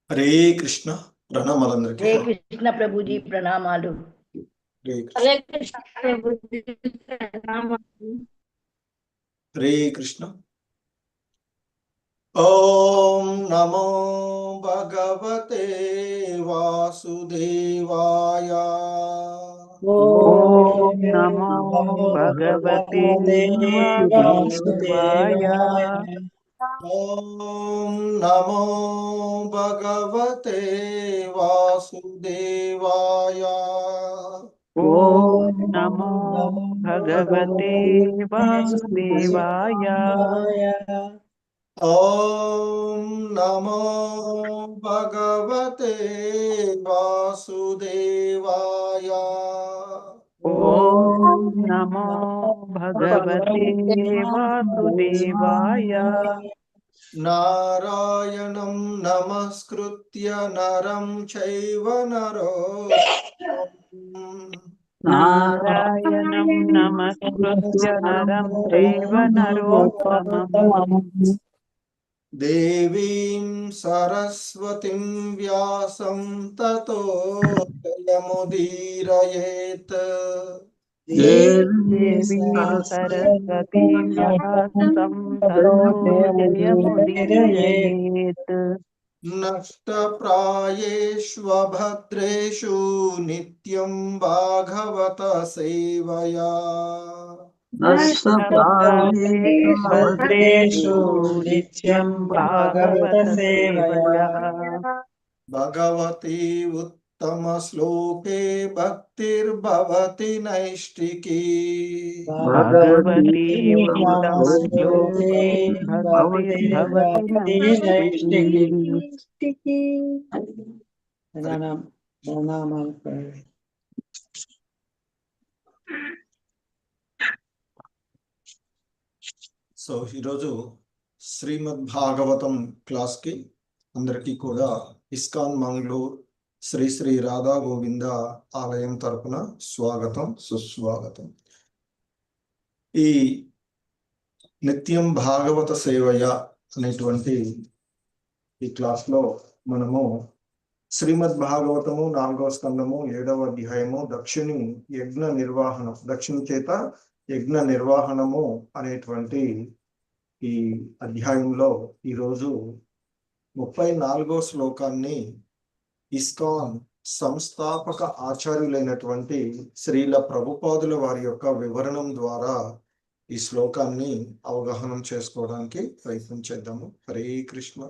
హరే కృష్ణ ప్రణామాలందరికీ. హరే కృష్ణ ప్రభుజీ ప్రణామాలు. హరే కృష్ణ. హరే కృష్ణ ప్రభుజీ ప్రణామాలు. హరే కృష్ణ. ఓం నమో భగవతే వాసుదేవాయ. ఓం నమో భగవతే వాసుదేవాయ. ఓం నమో భగవతే వాసుదేవాయ. ఓం నమో భగవతే వాసుదేవాయ. ఓం నమో భగవతే వాసుదేవాయ. ఓం నమో భగవతే వాసుదేవాయ. నారాయణం నమస్కృత్య నరం చైవ నరోత్తమం. నారాయణం నమస్కృత్య నరం చైవ నరోత్తమం. దేవీం సరస్వతిం వ్యాసం తతో జయముదీరయేత్. దేవీం సరస్వతీం వ్యాసం తతో జయముదీరయేత్. నష్టప్రాయేష్వభద్రేషు నిత్యం భాగవత సేవయా. భద్రేషు నిత్యం భాగవత సేవయా. భగవతి ఉత్తమ శ్లోకే భక్తిర్భవతి నైష్టికీ. భగవతి ఉత్తమ శ్లోకే భక్తిర్భవతి నైష్టికీ. సో ఈరోజు శ్రీమద్ భాగవతం క్లాస్కి అందరికీ కూడా ఇస్కాన్ మంగళూరు శ్రీ శ్రీ రాధా గోవింద ఆలయం తరపున స్వాగతం సుస్వాగతం. ఈ నిత్యం భాగవత సేవయ అనేటువంటి ఈ క్లాస్లో మనము శ్రీమద్ భాగవతము 4వ స్కందము 7వ అధ్యాయము దక్షిణి చేత యజ్ఞ నిర్వహణము అనేటువంటి ఈ అధ్యాయంలో ఈరోజు 34వ శ్లోకాన్ని ఇస్కాన్ సంస్థాపక ఆచార్యులైనటువంటి శ్రీల ప్రభుపాదుల వారి యొక్క వివరణం ద్వారా ఈ శ్లోకాన్ని అవగాహనం చేసుకోవడానికి ప్రయత్నం చేద్దాము. హరే కృష్ణ.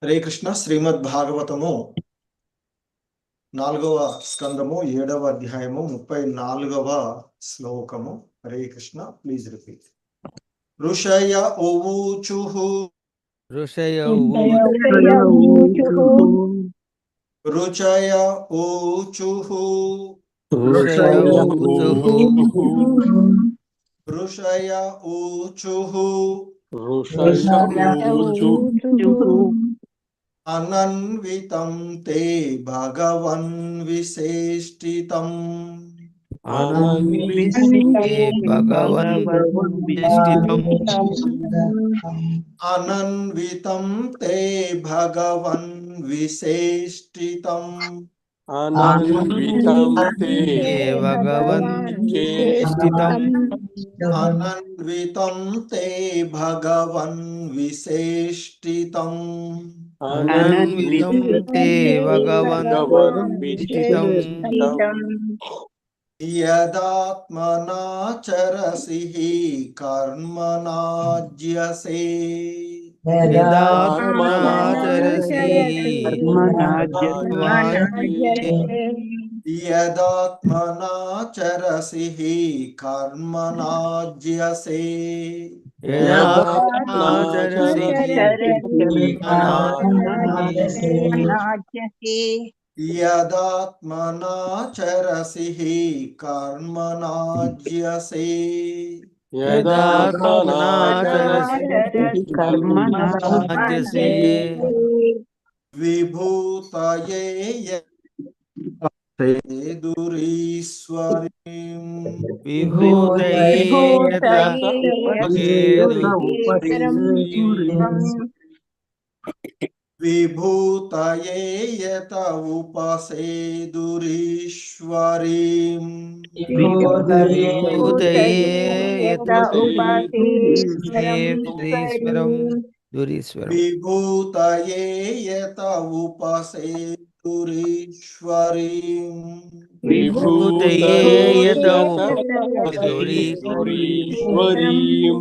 హరే కృష్ణ. శ్రీమద్ భాగవతము 4వ స్కందము 7వ అధ్యాయము 34వ శ్లోకము. హరే కృష్ణ. Please repeat. ఋషయ ఊచుః ఋషయ రుచయ ఊచుః ఋషయ ఊచుః అనన్వితం తే భగవన్ విశేష్టితం. అనన్వితం తే భగవన్ విశేష్టితం. అనన్వితం తే భగవన్ విశేష్టితం. అనన్వితం తే భగవన్ విశేష్టితం. అనన్వితం తే భగవన్ విశేష్టితం. యదాత్మనా చరసి కర్మణాజ్యసే. యదాత్మనా చరసి కర్మణాజ్యసే. యదాత్మనా చరసి కర్మణాజ్యసే. యదాత్మనాచరసి కర్మణా ఆద్యసే విభూతయే దురీశ్వరీం విభూతయే యత విభూతయే యత ఉపసేదురీశ్వరీం విభూతయే యత దురీశ్వరం దురీశ్వరం విభూతయే యత ఉపసేదురీశ్వరీం విభూతయే యత ईश्वरीं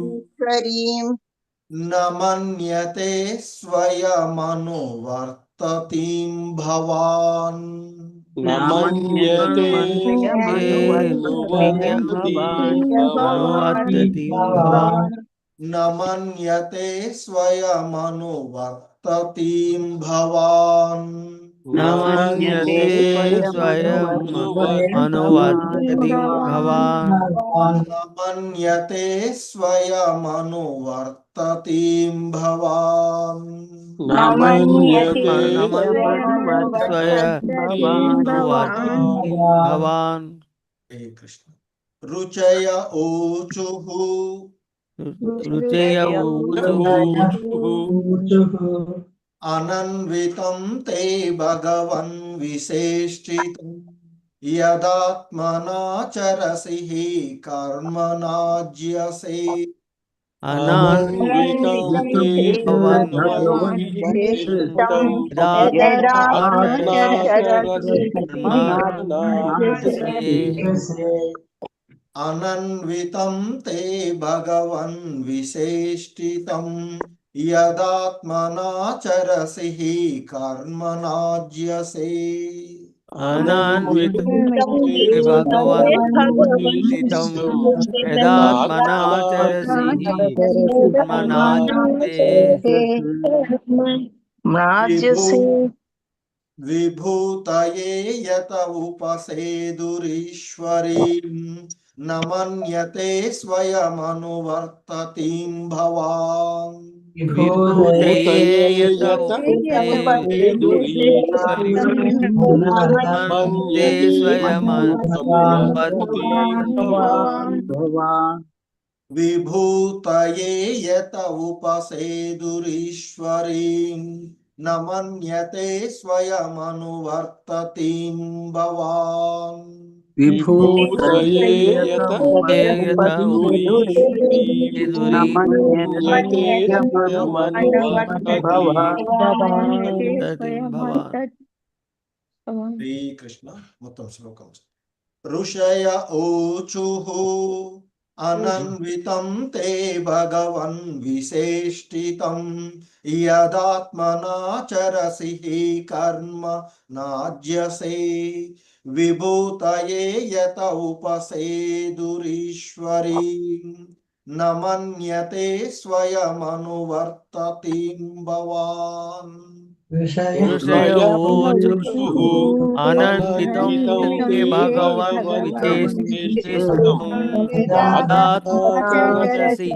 న మన్యతే స్వయమనువర్తతిం భవాన్ అనువర్తతి భవాన్ న మన్యతే స్వయమనువర్తతిం భవాన్ నమన్యతే స్వయం అనువర్తతి భవాన్ న మన్యతే స్వయమనువర్తతిం భవాన్ భవాన్ హే కృష్ణ రుచయ ఊచుః రుచయ అనన్వితం తే భగవన్ విశేష్టితం యదాత్మనాచరసి కర్మణాజ్యసే అనన్వితం తే భగవన్ విశేష్టితం యదాత్మనాచరసి కర్మణాజ్యసే అనాన్వితం భగవన్నితం యదాత్మనాచరసి కర్మణాజ్యసే విభూతయే యత ఉపసేదురీశ్వరీం న మన్యతే స్వయమనువర్తతిం భవాన్ విభూతయే యత ఉపసేదురీశ్వరీం స్వయమనువర్తతి విభూతయే యత ఉపసేదురీశ్వరీం న మన్యతే స్వయమనువర్తతిం భవాన్ విభూతయే యత శ్రీకృష్ణ మొత్తం శ్లోకం ఋషయ ఊచుః అనన్వితం తే భగవన్ విశేష్టితం యదాత్మనాచరసి కర్మ నాజ్యసే విభూతయే యత ఉపసేదురీశ్వరీం న మన్యతే స్వయమనువర్తతిం భవాన్ అనంతితం తే భగవన్ విశేషితం యదాత్మనాచరసి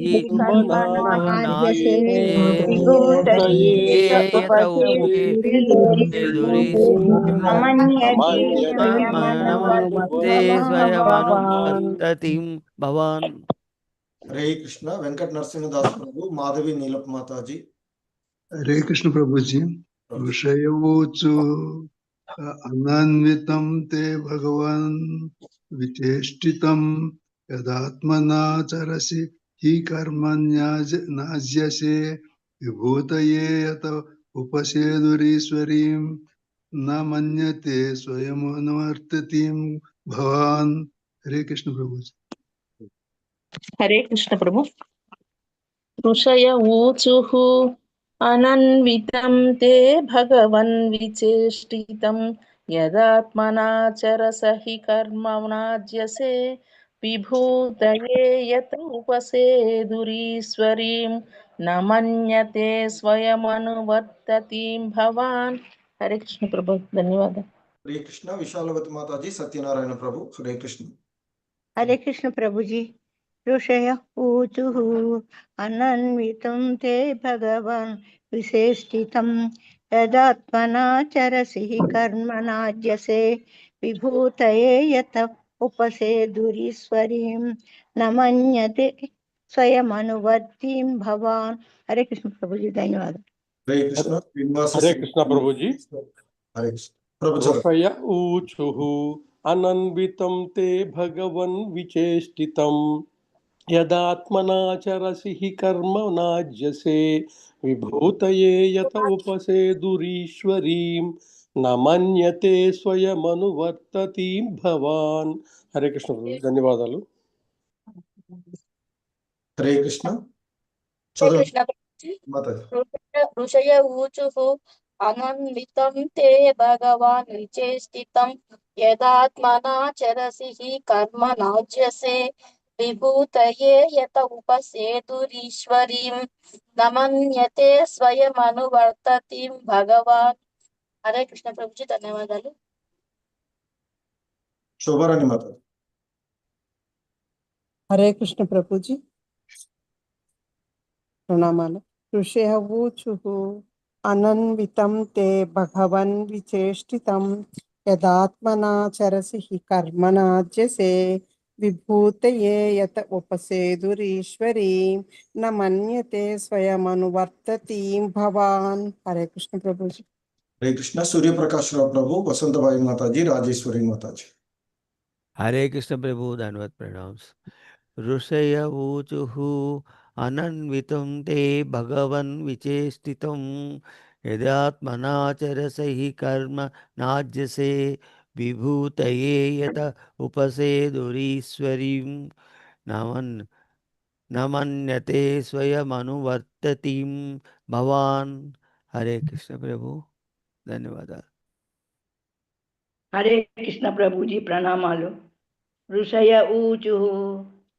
స్వయమనువర్తతిం భవాన్. హరే కృష్ణ. వెంకట నరసింహదాస్ ప్రభు, మాధవి నీలప్ మాతాజీ. హరే కృష్ణ ప్రభుజీ. ఋషయోచు అనాన్వితం తే భగవన్ విచేష్టితం యదాత్మనాచరసి హి కర్మణ్యాజ్యసే విభూతయే యత ఉపసేదురీశ్వరీం న మన్యతే స్వయమనువర్తతిం భవాన్. హరే కృష్ణ ప్రభుజీ. హరే కృష్ణ ప్రభు. ఋషయ ఊచుః అనన్వితం తే భగవన్ విచేష్టితం యదాత్మనాచరసి కర్మణాజ్యసే విభూతయే యత ఉపసేదురీశ్వరీం న మన్యతే స్వయమనువర్తతిం భవాన్. హరే కృష్ణ ప్రభు. ధన్యవాదాలు. హరే కృష్ణ. విశాలవతి మాతాజీ, సత్యనారాయణ ప్రభు. హరే కృష్ణ. హరే కృష్ణ ప్రభుజీ. ఋషయः ऊचुः అనన్వితం తే భగవాన్ విశేష్టితం యదాత్మనా చరసి కర్మణాజ్యసే విభూతయే యత ఉపసేదురీశ్వరీం నమన్యతే స్వయమనువర్తిం భవాన్. హరే కృష్ణ ప్రభుజీ, ధన్యవాదాలు. హరే కృష్ణ. శ్రీనివాస హరే కృష్ణ ప్రభుజీ. హరే కృష్ణ ప్రభు చదువు. ఋషయ ఊచుః అనన్వితం తే భగవన్ విచేష్టితం యదాత్మనా చరసి కర్మణాజ్యసే విభూతయే యత ఉపసేదురీశ్వరీం నమన్యతే స్వయమనువర్తతీం భవాన్. హరే కృష్ణ ప్రభు, ధన్యవాదాలు. హరే కృష్ణ చదువు కృష్ణ ప్రభుజీ. మాతాజీ. ఋషయ ఊచుః అనన్వితం తే భగవాన్ విచేష్టితం యదాత్మనా చరసి కర్మణాజ్యసే విభూతయే యత ఉపసేదురీశ్వరీం నమన్యతే స్వయమనువర్తతీం భగవాన్. హరే కృష్ణ ప్రభుజీ, ధన్యవాదాలు. శోభారాణి మాతాజీ. హరే కృష్ణ ప్రభుజీ, ప్రణామాలు. ఋషయ ఊచుః అనన్వితం తే భగవన్ విచేష్టితం యదాత్మనా చరసి కర్మణాజ్యసే విభూతయే యత ఉపసేదురీశ్వరీం నమన్యతే స్వయమనువర్తతీం భవాన్. హరే కృష్ణ ప్రభుజీ. హరే కృష్ణ. సూర్యప్రకాశ్రావు ప్రభు, వసంతబాయి మాతాజీ, రాజేశ్వరి మాతాజీ. హరే కృష్ణ ప్రభు, ధన్యవాద ప్రణామ్స్. ఋషయ ఊచుః అనన్వితం తే భగవన్ విచేష్టితం యదాత్మనా చరసి కర్మ నాజ్యసే విభూతయే యత ఉపసేదురీశ్వరీం నమన్యతే స్వయమనువర్తతీం భవాన్. హరే కృష్ణ ప్రభు, ధన్యవాదాలు. హరే కృష్ణ ప్రభుజీ, ప్రణామాలు. ఋషయ ఊచుః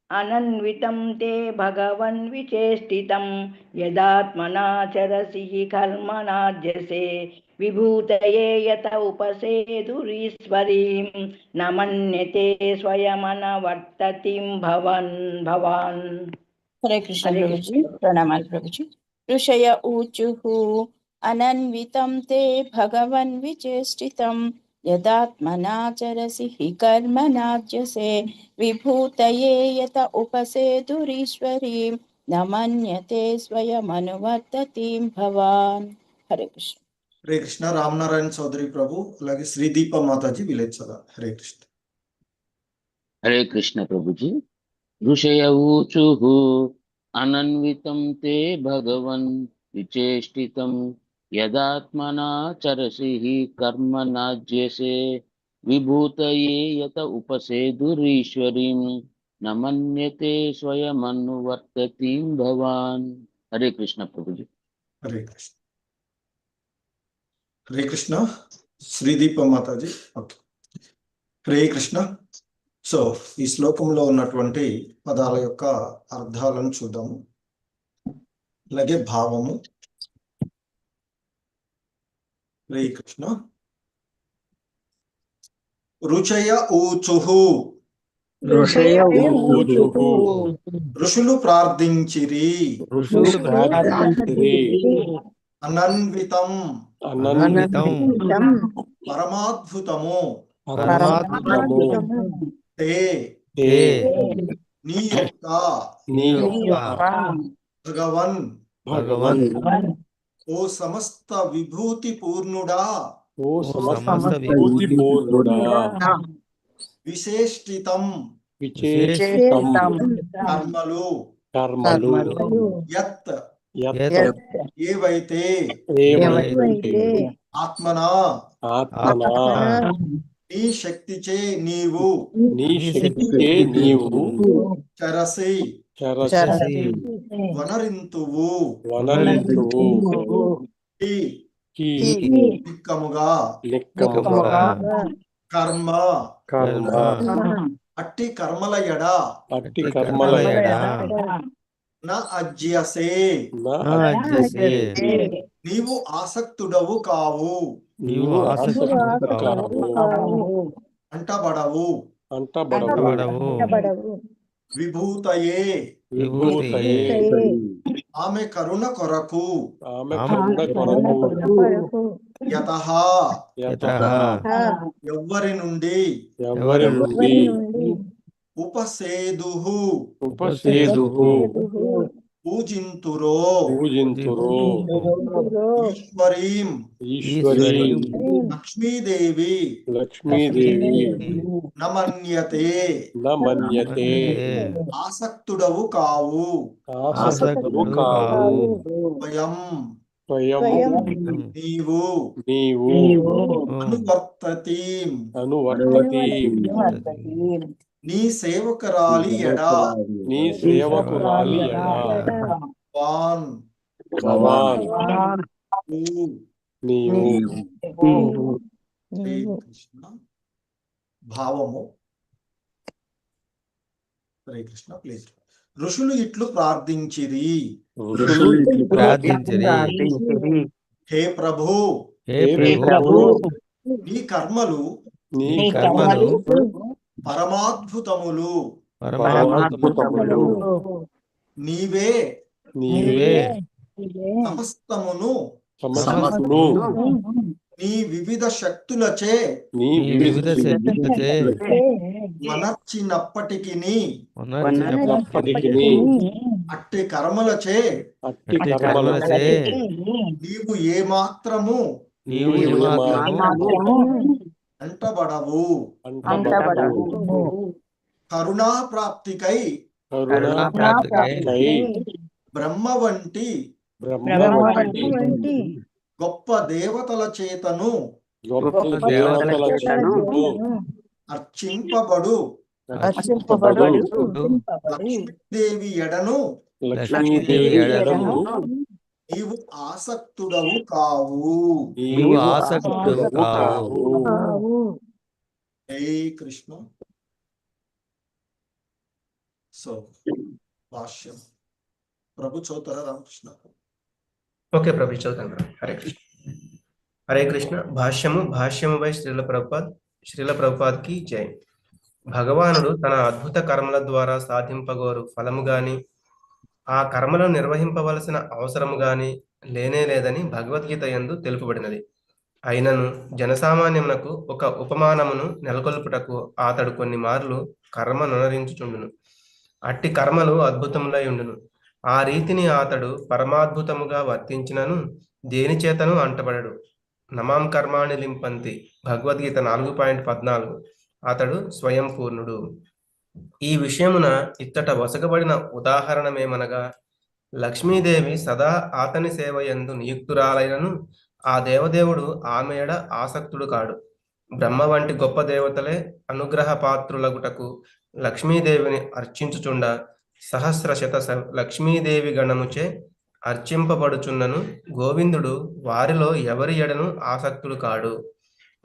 అనన్వితం తే భగవన్ విచేష్టితం యదాత్మనా చరసి కర్మణాజ్యసే విభూతయే యత ఉపసేదురీశ్వరీం నమన్యతే స్వయమనువర్తతీం భవాన్. హరే కృష్ణ హరే ప్రభుజీ, ప్రణామాలు ప్రభుజీ. ఋషయ ఊచుః అనన్వితం తే భగవన్ విచేష్టితం యదాత్మనా చరసి కర్మణాజ్యసే విభూతయే యత ఉపసేదురీశ్వరీం నమన్యతే స్వయమనువర్తతీం భవాన్. హరే కృష్ణ. హరే కృష్ణ. రామనారాయణ చౌదరి ప్రభు, అలాగే శ్రీదీప మాతాజీ విలేజ్ సదా. హరే కృష్ణ. హరే కృష్ణ ప్రభుజీ. ఋషయ ఊచుః అనన్వితం తే భగవన్ విచేష్టితం యదాత్మనా చరసి కర్మణాజ్యసే విభూతయే యత ఉపసేదురీశ్వరీం నమన్యతే స్వయమనువర్తతీం భవాన్. హరే కృష్ణ ప్రభుజీ. హరే కృష్ణ. హరే కృష్ణ. శ్రీదీప మాతాజీ. ఓకే. హరే కృష్ణ. సో ఈ శ్లోకంలో ఉన్నటువంటి పదాల యొక్క అర్థాలను చూద్దాము, అలాగే భావము. హరే కృష్ణ. రుచయ ఊచుః ఋషయ ఊచుః ఋషులు ప్రార్థించిరి ఋషులు ప్రార్థించిరి అనన్వితం అనన్వితం పరమాద్భుతము పరమాత్మము తే తే నీ యొక్క నీ యొక్క భగవన్ భగవన్ ఓ సమస్త విభూతి పూర్ణుడా ఓ సమస్త సమస్త విభూతి పూర్ణుడా విశేష్టితం విచేష్టితం కర్మలు కర్మలు యత్ యత్ ఏవైతే ఏవైతే ఆత్మనా ఆత్మనా నీ శక్తిచే నీవు నీ శక్తియే నీవు చరసి చరసి వనరింతువు వనరింతువు ఈ నిక్కముగా లెక్కముగా కర్మ కర్మ అట్టి కర్మల ఎడ అట్టి కర్మల ఎడ నా అజ్యసే అజ్యసే నీవు ఆసక్తుడవు కావు నీవు ఆసక్తి కావు అంటబడవు అంటబడవు పడవు విభూతయే విభూతయే ఆమె కరుణ కొరకు ఆమె కరుణ కొరకు యతః యతః ఎవ్వరి నుండి ఎవరి నుండి ఉపసేదుహు ఉపసేదుహు పూజింతురో పూజింతురో ఈశ్వరీం ఈశ్వరీం లక్ష్మీదేవి లక్ష్మీదేవి నమన్యతే నమన్యతే ఆసక్తుడవు కావు ఆసక్తుడు కావు స్వయం స్వయం నీవు నీవు అనువర్తతీం అనువర్తతి నీ సేవకురాలి ఎడా నీ సేవకురాలి ఎడా వాన్ భవాన్ నీవు శ్రీ కృష్ణ భావము హరే కృష్ణ ప్లీజ్ ఋషులు ఇట్లు ప్రార్థించిరి హే ప్రభు హే ప్రభు నీ కర్మలు నీ పరమాద్భుతములు పరమాద్భుతములు నీవే నీవే సమస్తమును సమస్తమును నీ వివిధ శక్తులచే నీ వివిధ శక్తులచే మనర్చినప్పటికి ఉన్నప్పటికీ అట్టి కర్మలచే అట్టి కర్మలచే నీవు ఏమాత్రము అంటబడవు కరుణా ప్రాప్తికై బ్రహ్మ వంటి గొప్ప దేవతల చేతను అర్చింపబడు లక్ష్మీదేవి ఎడను నీవు ఆసక్తుడవు కావు హే కృష్ణ సో భాష్యం ప్రభు చౌతారా రామకృష్ణ ఓకే ప్రభు చదువుతాను. హరే కృష్ణ. హరే కృష్ణ. భాష్యము బై శ్రీల ప్రభుపాద్కి జై. భగవానుడు తన అద్భుత కర్మల ద్వారా సాధింపగోరు ఫలము గాని ఆ కర్మలను నిర్వహింపవలసిన అవసరము గాని లేనే లేదని భగవద్గీత యందు తెలుపబడినది. అయినను జనసామాన్యమునకు ఒక ఉపమానమును నెలకొల్పుటకు అతడు కొన్ని మార్లు కర్మ నొనరించుచుండును. అట్టి కర్మలు అద్భుతములై ఉండును. ఆ రీతిని అతడు పరమాద్భుతముగా వర్తించినను దేని చేతను అంటబడడు. నమాం కర్మాణి లింపంతి భగవద్గీత 4.14. అతడు స్వయం పూర్ణుడు. ఈ విషయమున ఇచ్చట వసగబడిన ఉదాహరణమేమనగా లక్ష్మీదేవి సదా అతని సేవయందు నియుక్తురాలైనను ఆ దేవదేవుడు ఆమె ఎడ ఆసక్తుడు కాడు. బ్రహ్మ వంటి గొప్ప దేవతలే అనుగ్రహ పాత్రులగుటకు లక్ష్మీదేవిని అర్చించుచుండ సహస్ర శత లక్ష్మీదేవి గణముచే అర్చింపబడుచున్నను గోవిందుడు వారిలో ఎవరి ఎడను ఆసక్తుడు కాడు.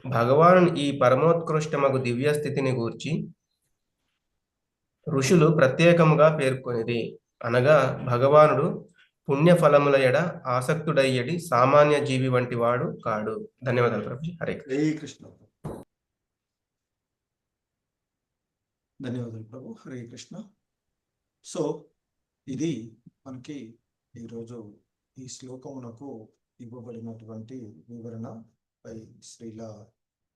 భగవాను ఈ పరమోత్కృష్టమగు దివ్య స్థితిని గూర్చి ఋషులు ప్రత్యేకముగా పేర్కొనిది. అనగా భగవానుడు పుణ్యఫలముల ఎడ ఆసక్తుడయ్యడి సామాన్య జీవి వంటి వాడు కాడు. ధన్యవాదాలు ప్రభు. హరే కృష్ణ. ధన్యవాదాలు ప్రభు. హరే కృష్ణ. సో ఇది మనకి ఈరోజు ఈ శ్లోకమునకు ఇవ్వబడినటువంటి వివరణ పై శ్రీల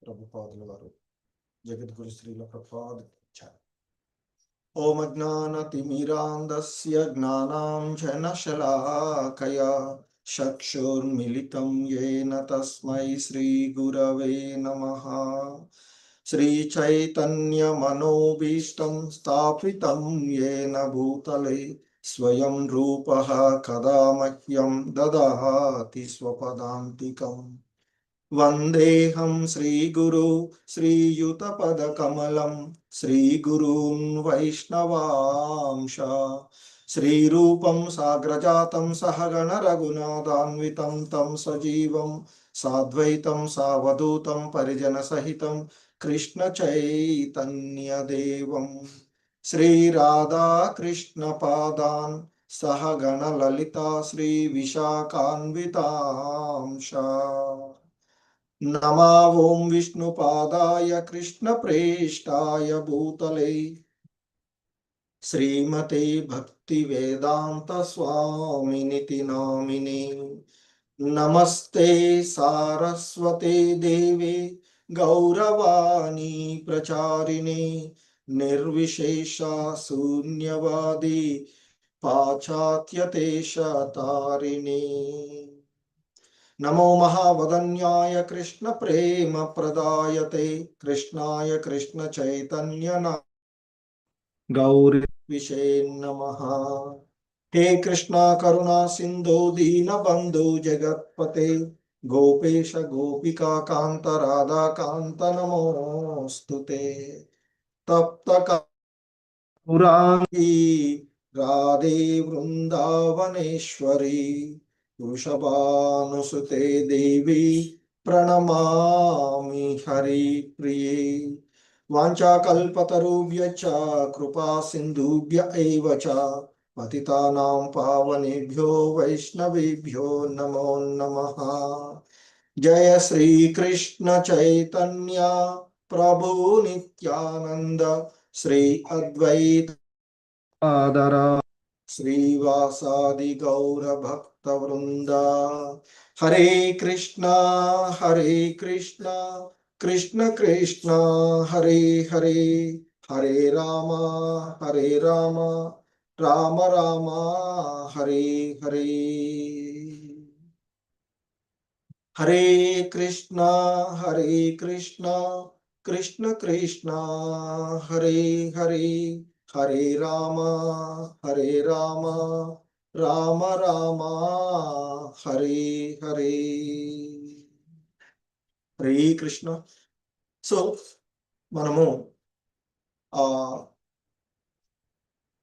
ప్రభుపాదుల వారు జగద్గురు శ్రీల ప్రభుపాద్ ఇచ్చారు. ఓం అజ్ఞానతిమిరాంధస్య జ్ఞానాంజనశలాకయా చక్షుర్మిలితం యేన తస్మై శ్రీగురవే నమః. శ్రీచైతన్యమనోభీష్టం స్థాపితం యేన భూతలే స్వయం రూపః కదా మహ్యం దదాతి స్వపదాంతికం. వందేహం శ్రీగురు శ్రీయుతపదకమలం శ్రీగురూన్ వైష్ణవాంశ. శ్రీరూపం సాగ్రజాతం సహగణ రఘునాథాన్వితం తం సజీవం సాద్వైతం సావధూతం పరిజన సహితం కృష్ణ చైతన్యదేవం శ్రీరాధా కృష్ణ పాదాన్ సహగణ లలితా శ్రీ విశాఖాన్వితాంశ. నమా ఓం విష్ణుపాదాయ కృష్ణ ప్రేష్టాయ భూతలే శ్రీమతే భక్తి వేదాంత స్వామినితి నామిని. నమస్తే సారస్వతే దేవే గౌరవాణి ప్రచారిణి నిర్విశేష శూన్యవాది పాశ్చాత్యదేశతారిణి. నమో మహావదన్యాయ కృష్ణ ప్రేమ ప్రదాయతే కృష్ణాయ కృష్ణ చైతన్య గౌరీ విషే నమః. హే కృష్ణ కరుణా సింధు దీన బంధు జగత్పతే గోపేశ గోపికా కాంత రాధా కాంత నమోస్తుతే. తప్త పురాణి రాధే వృందావనేశ్వరి వృషభానుసుతే దేవి ప్రణమామి హరి ప్రియే. వాంఛాకల్పతరుభ్యశ్చ కృపా సింధుభ్య ఏవ చ పతితానాం పావనేభ్యో వైష్ణవేభ్యో నమో నమః. జయ శ్రీ కృష్ణ చైతన్య ప్రభు నిత్యానంద శ్రీ అద్వైత ఆదరా శ్రీవాసాది గౌర భక్త వృంద. హరే కృష్ణ కృష్ణ కృష్ణ హరే హరే, హరే రామ రామ రామ హరే హరే. హరే కృష్ణ కృష్ణ కృష్ణ హరే హరే, హరే రామ రామ రామ హరే హరే. హరే కృష్ణ. సో మనము ఆ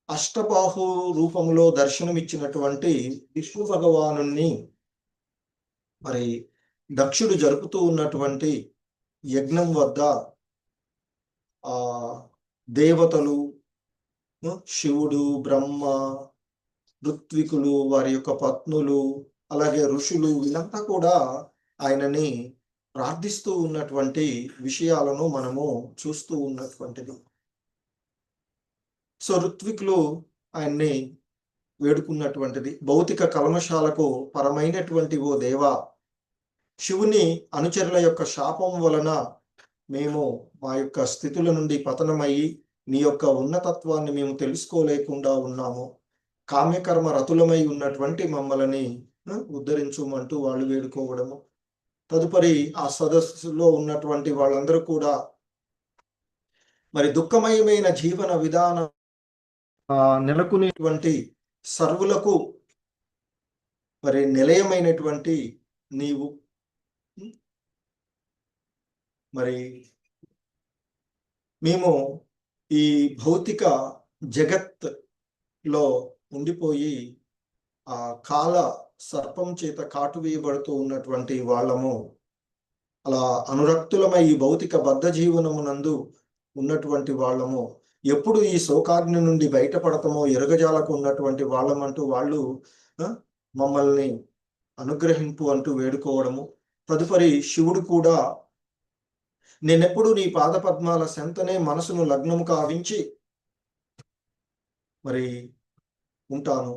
అష్టబాహు రూపంలో దర్శనమిచ్చినటువంటి విష్ణు భగవానుణ్ణి మరి దక్షుడు జరుపుతూ ఉన్నటువంటి యజ్ఞం వద్ద ఆ దేవతలు, శివుడు, బ్రహ్మ, ఋత్వికులు, వారి యొక్క పత్నులు, అలాగే ఋషులు, వీళ్ళంతా కూడా ఆయనని ప్రార్థిస్తూ ఉన్నటువంటి విషయాలను మనము చూస్తూ ఉన్నటువంటిది. సో ఋత్వికులు ఆయన్ని వేడుకున్నటువంటిది, భౌతిక కల్మషాలకు పరమైనటువంటి ఓ దేవా, శివుని అనుచరుల యొక్క శాపం వలన మేము మా యొక్క స్థితుల నుండి పతనమయ్యి నీ యొక్క ఉన్నతత్వాన్ని మేము తెలుసుకోలేకుండా ఉన్నాము. కామ్యకర్మ రతులమై ఉన్నటువంటి మమ్మల్ని ఉద్ధరించుమంటూ వాళ్ళు వేడుకోవడము. తదుపరి ఆ సదస్సులో ఉన్నటువంటి వాళ్ళందరూ కూడా మరి దుఃఖమయమైన జీవన విధానం నెలకొనేటువంటి సర్వులకు మరి నిలయమైనటువంటి నీవు మరి మేము ఈ భౌతిక జగత్ లో ఉండిపోయి ఆ కాల సర్పం చేత కాటు వేయబడుతూ ఉన్నటువంటి వాళ్ళము, అలా అనురక్తులమై ఈ భౌతిక బద్ధ జీవనమునందు ఉన్నటువంటి వాళ్ళము, ఎప్పుడు ఈ శోకాగ్ని నుండి బయటపడతామో ఎరగజాలకు ఉన్నటువంటి వాళ్ళమంటూ వాళ్ళు మమ్మల్ని అనుగ్రహింపు అంటూ వేడుకోవడము. తదుపరి శివుడు కూడా నేనెప్పుడు నీ పాదపద్మాల సెంతనే మనసును లగ్నము కావించి మరి ఉంటాను.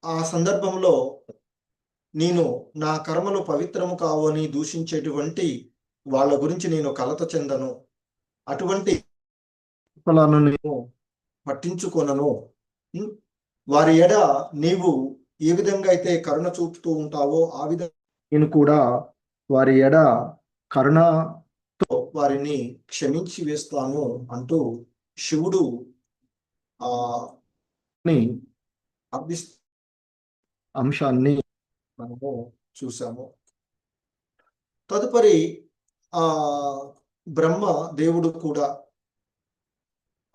ఆ సందర్భంలో నేను నా కర్మలు పవిత్రము కావు అని దూషించేటువంటి వాళ్ళ గురించి నేను కలత చెందను, అటువంటి ఫలాలను నేను పట్టించుకొనను. వారి ఎడ నీవు ఏ విధంగా అయితే కరుణ చూపుతూ ఉంటావో ఆ విధంగా నేను కూడా వారి ఎడ కరుణతో వారిని క్షమించి వేస్తాను అంటూ శివుడు అంశాన్ని మనము చూసాము. తదుపరి బ్రహ్మ దేవుడు కూడా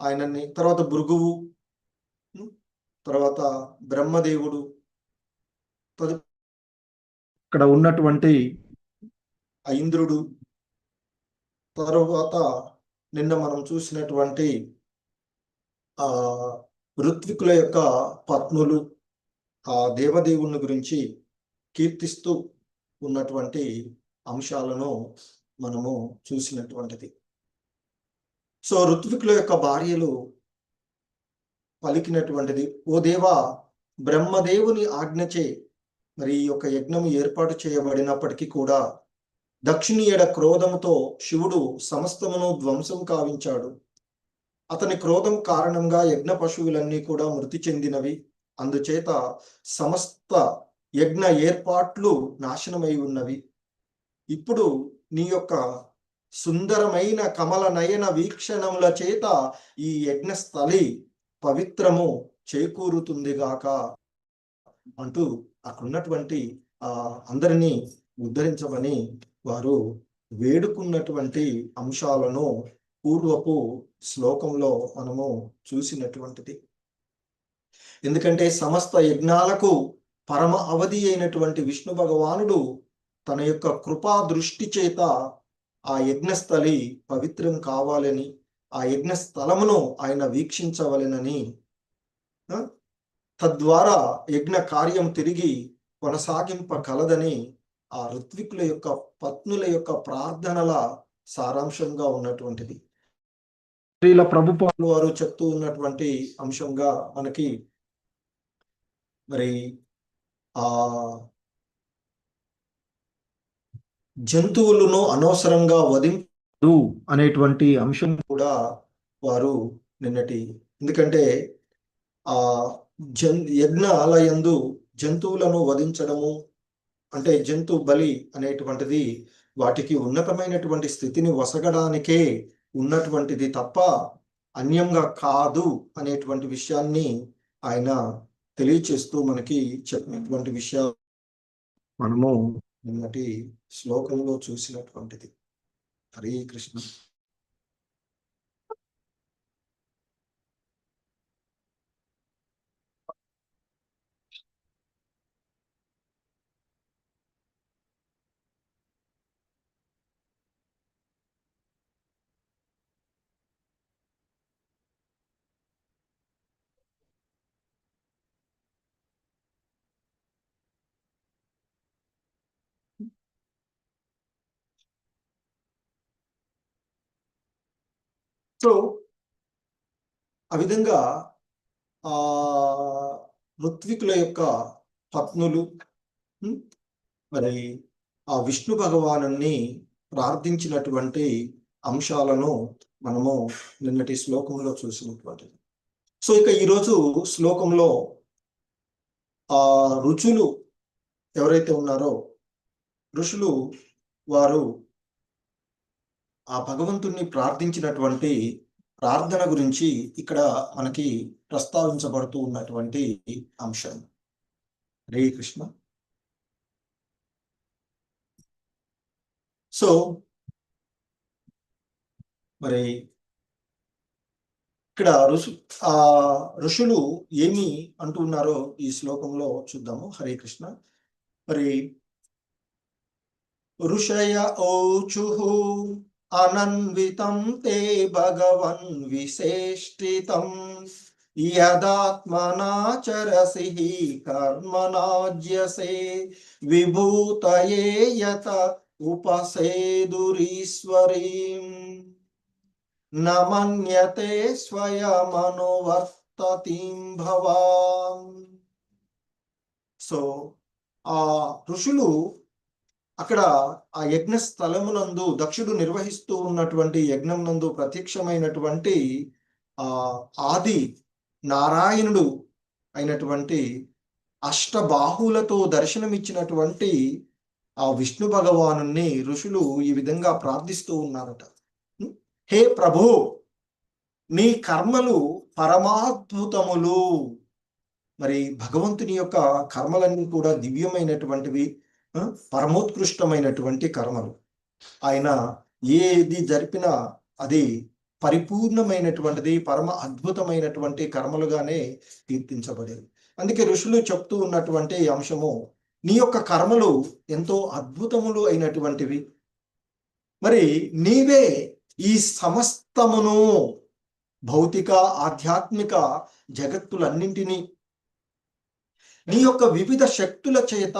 ఆయనని, తర్వాత భృగువు, తర్వాత బ్రహ్మదేవుడు, ఇక్కడ ఉన్నటువంటి ఇంద్రుడు, తరువాత నిన్న మనం చూసినటువంటి ఋత్వికుల యొక్క పత్నులు ఆ దేవదేవుని గురించి కీర్తిస్తూ ఉన్నటువంటి అంశాలను మనము చూసినటువంటిది. సో ఋత్వికుల యొక్క భార్యలు పలికినటువంటిది, ఓ దేవా, బ్రహ్మదేవుని ఆజ్ఞచే మరి ఈ యొక్క యజ్ఞం ఏర్పాటు చేయబడినప్పటికీ కూడా దక్షిణి ఎడ క్రోధంతో శివుడు సమస్తమును ధ్వంసం కావించాడు. అతని క్రోధం కారణంగా యజ్ఞ పశువులన్నీ కూడా మృతి చెందినవి. అందుచేత సమస్త యజ్ఞ ఏర్పాట్లు నాశనమై ఉన్నవి. ఇప్పుడు నీ యొక్క సుందరమైన కమల నయన వీక్షణముల చేత ఈ యజ్ఞస్థలి పవిత్రము చేకూరుతుందిగాక అంటూ అక్కడున్నటువంటి అందరినీ ఉద్ధరించమని వారు వేడుకున్నటువంటి అంశాలను పూర్వపు శ్లోకంలో మనము చూసినటువంటిది. ఎందుకంటే సమస్త యజ్ఞాలకు పరమ అవధి అయినటువంటి విష్ణు భగవానుడు తన యొక్క కృపా దృష్టి చేత ఆ యజ్ఞస్థలి పవిత్రం కావాలని, ఆ యజ్ఞ స్థలమును ఆయన వీక్షించవలెనని, తద్వారా యజ్ఞ కార్యం తిరిగి కొనసాగింప కలదని ఆ ఋత్వికుల యొక్క పత్నుల యొక్క ప్రార్థనల సారాంశంగా ఉన్నటువంటిది. శ్రీల ప్రభుపాలు వారు చెప్తూ ఉన్నటువంటి అంశంగా మనకి మరి ఆ జంతువులను అనవసరంగా వధించదు అనేటువంటి అంశం కూడా వారు నిన్నటి, ఎందుకంటే ఆ యజ్ఞాలయందు జంతువులను వధించడము అంటే జంతు బలి అనేటువంటిది వాటికి ఉన్నతమైనటువంటి స్థితిని వసగడానికే ఉన్నటువంటిది తప్ప అన్యంగా కాదు అనేటువంటి విషయాన్ని ఆయన తెలియచేస్తూ మనకి చెప్పినటువంటి విషయాలు మనము నిన్నటి శ్లోకంలో చూసినటువంటిది. హరే కృష్ణ. సో ఆ విధంగా ఋత్వికుల యొక్క పత్నులు మరి ఆ విష్ణు భగవానుని ప్రార్థించినటువంటి అంశాలను మనము నిన్నటి శ్లోకంలో చూసినటువంటిది. సో ఇక ఈరోజు శ్లోకంలో ఆ రుచులు ఎవరైతే ఉన్నారో ఋషులు వారు ఆ భగవంతుణ్ణి ప్రార్థించినటువంటి ప్రార్థన గురించి ఇక్కడ మనకి ప్రస్తావించబడుతూ ఉన్నటువంటి అంశం. హరే కృష్ణ. సో మరి ఇక్కడ ఋషులు ఏమి అంటున్నారో ఈ శ్లోకంలో చూద్దాము. హరే కృష్ణ. మరి ఋషయ ఓచుః అనన్వితం తే భగవన్ విశేష్టితం యదాత్మనాచరసి కర్మనాజ్యసే విభూతయే యత ఉపసేదురీశ్వరీం నమన్యతే స్వయమనువర్తతిం భవాన్. సో ఆ ఋషులు అక్కడ ఆ యజ్ఞ స్థలమునందు దక్షుడు నిర్వహిస్తూ ఉన్నటువంటి యజ్ఞం నందు ప్రత్యక్షమైనటువంటి ఆది నారాయణుడు అయినటువంటి అష్టబాహులతో దర్శనమిచ్చినటువంటి ఆ విష్ణు భగవానుని ఋషులు ఈ విధంగా ప్రార్థిస్తూ ఉన్నారట. హే ప్రభు, నీ కర్మలు పరమాద్భుతములు. మరి భగవంతుని యొక్క కర్మలన్నీ కూడా దివ్యమైనటువంటివి, పరమోత్కృష్టమైనటువంటి కర్మలు. ఆయన ఏది జరిపినా అది పరిపూర్ణమైనటువంటిది, పరమ అద్భుతమైనటువంటి కర్మలుగానే కీర్తించబడేది. అందుకే ఋషులు చెప్తూ ఉన్నటువంటి అంశము, నీ యొక్క కర్మలు ఎంతో అద్భుతములు అయినటువంటివి. మరి నీవే ఈ సమస్తమును భౌతిక ఆధ్యాత్మిక జగత్తులన్నింటినీ నీ యొక్క వివిధ శక్తుల చేత